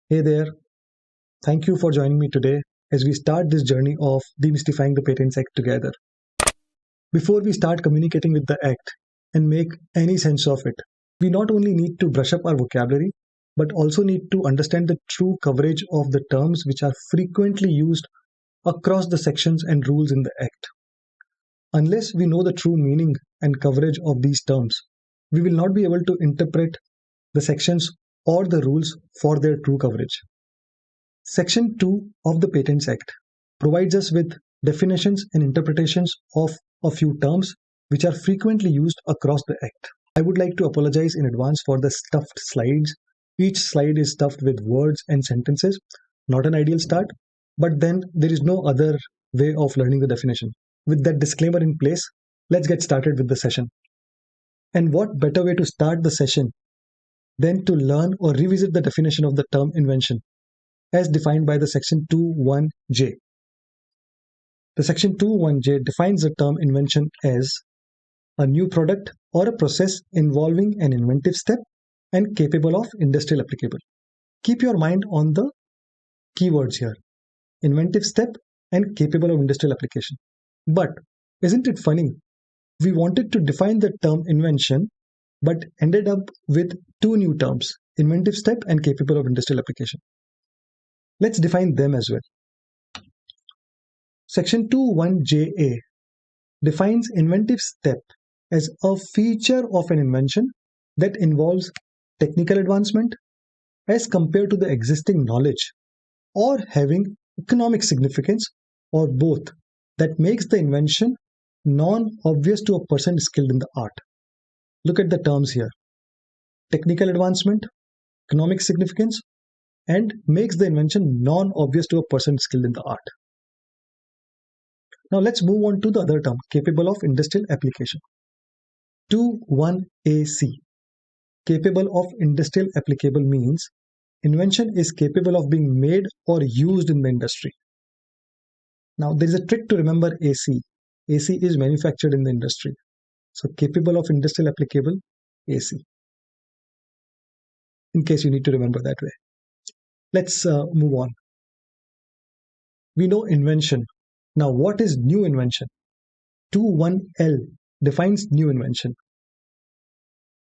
Hey there, thank you for joining me today as we start this journey of demystifying the Patents Act together. Before we start communicating with the Act and make any sense of it, we not only need to brush up our vocabulary, but also need to understand the true coverage of the terms which are frequently used across the sections and rules in the Act. Unless we know the true meaning and coverage of these terms, we will not be able to interpret the sections or the rules for their true coverage. Section 2 of the Patents Act provides us with definitions and interpretations of a few terms which are frequently used across the Act. I would like to apologize in advance for the stuffed slides. Each slide is stuffed with words and sentences, not an ideal start, but then there is no other way of learning the definition. With that disclaimer in place, let's get started with the session. And what better way to start the session than to learn or revisit the definition of the term invention as defined by the section 2.1j. The section 2.1j defines the term invention as a new product or a process involving an inventive step and capable of industrial application. Keep your mind on the keywords here: inventive step and capable of industrial application. But isn't it funny? We wanted to define the term invention, but ended up with two new terms: inventive step and capable of industrial application. Let's define them as well. Section 2.1JA defines inventive step as a feature of an invention that involves technical advancement as compared to the existing knowledge or having economic significance, or both, that makes the invention non-obvious to a person skilled in the art. Look at the terms here: technical advancement, economic significance, and makes the invention non-obvious to a person skilled in the art. Now let's move on to the other term, capable of industrial application. 2.1AC. Capable of industrial applicable means invention is capable of being made or used in the industry. Now there is a trick to remember AC. AC is manufactured in the industry. So capable of industrial applicable, AC. In case you need to remember that way. Let's move on. We know invention. Now what is new invention? 2.1L defines new invention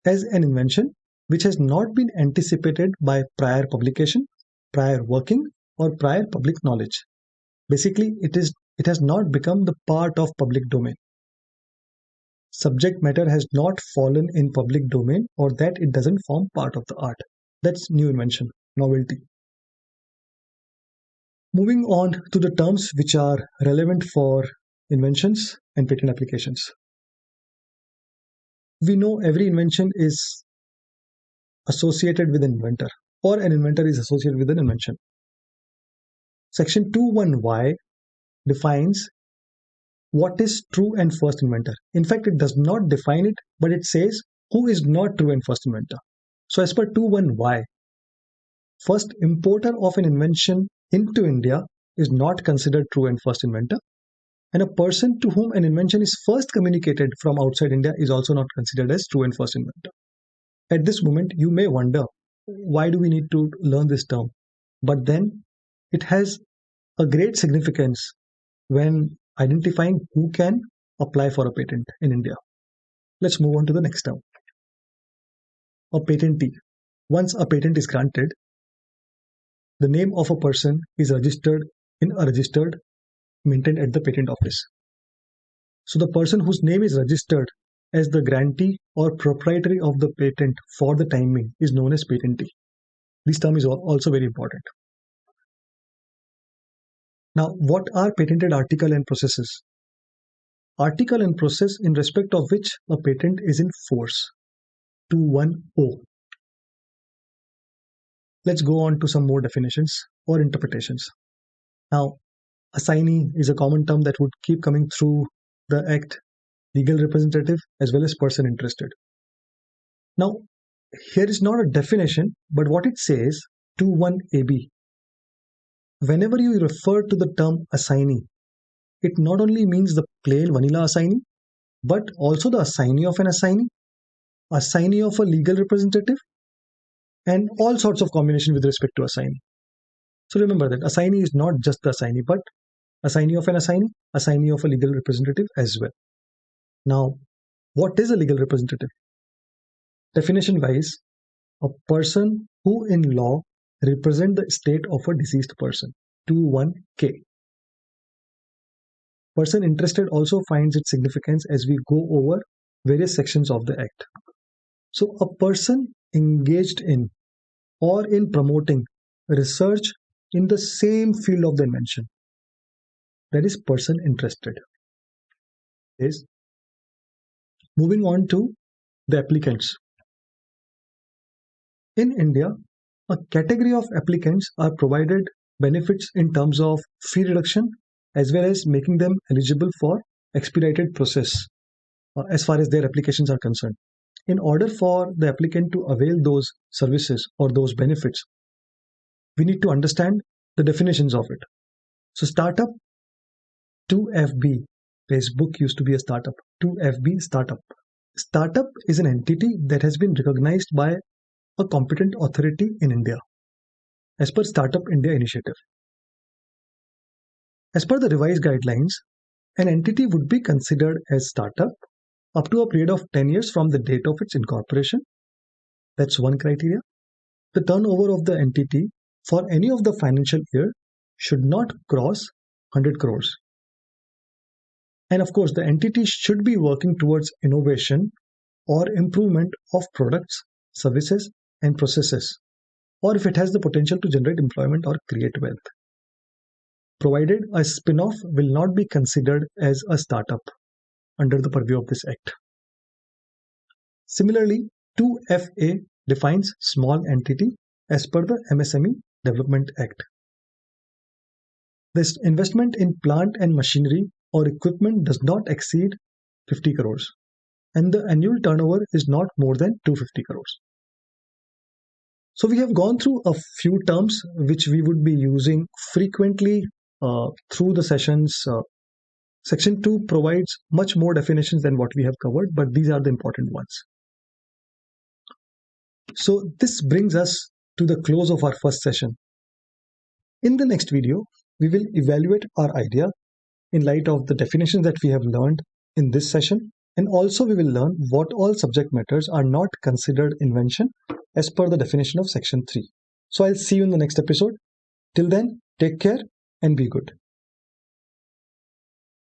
as an invention which has not been anticipated by prior publication, prior working, or prior public knowledge. Basically, it has not become the part of public domain. Subject matter has not fallen in public domain, or that it doesn't form part of the art. That's new invention, novelty. Moving on to the terms which are relevant for inventions and patent applications. We know every invention is associated with an inventor, or an inventor is associated with an invention. Section 2.1y defines what is true and first inventor. In fact, it does not define it, but it says who is not true and first inventor. So as per 2.1y, first importer of an invention into India is not considered true and first inventor, and a person to whom an invention is first communicated from outside India is also not considered as true and first inventor. At this moment, you may wonder, why do we need to learn this term? But then it has a great significance when identifying who can apply for a patent in India. Let's move on to the next term. A patentee. Once a patent is granted, the name of a person is registered in a registered maintained at the patent office. So the person whose name is registered as the grantee or proprietary of the patent for the time being is known as patentee. This term is also very important. Now, what are patented article and processes? Article and process in respect of which a patent is in force. 2.1o. Let's go on to some more definitions or interpretations. Now, assignee is a common term that would keep coming through the Act: legal representative as well as person interested. Now, here is not a definition, but what it says, 2.1ab. Whenever you refer to the term assignee, it not only means the plain vanilla assignee, but also the assignee of an assignee of a legal representative, and all sorts of combination with respect to assignee. So remember that assignee is not just the assignee, but assignee of an assignee, assignee of a legal representative as well. Now, what is a legal representative? Definition-wise, a person who in law represent the estate of a deceased person. 21K. Person interested also finds its significance as we go over various sections of the Act. So a person engaged in or in promoting research in the same field of the invention. That is person interested. Is moving on to the applicants. In India, a category of applicants are provided benefits in terms of fee reduction as well as making them eligible for expedited process as far as their applications are concerned. In order for the applicant to avail those services or those benefits, we need to understand the definitions of it. So startup, 2FB. Facebook used to be a startup. 2FB startup. Startup is an entity that has been recognized by a competent authority in India as per Startup India initiative. As per the revised guidelines, an entity would be considered as startup up to a period of 10 years from the date of its incorporation. That's one criteria. The turnover of the entity for any of the financial year should not cross 100 crores. And of course, the entity should be working towards innovation or improvement of products, services, and processes, or if it has the potential to generate employment or create wealth. Provided a spin-off will not be considered as a startup under the purview of this Act. Similarly, 2FA defines small entity as per the MSME Development Act. This investment in plant and machinery or equipment does not exceed 50 crores and the annual turnover is not more than 250 crores. So we have gone through a few terms which we would be using frequently through the sessions. Section 2 provides much more definitions than what we have covered, but these are the important ones. So this brings us to the close of our first session. In the next video, we will evaluate our idea in light of the definitions that we have learned in this session, and also we will learn what all subject matters are not considered invention as per the definition of Section 3. So I'll see you in the next episode. Till then, take care and be good.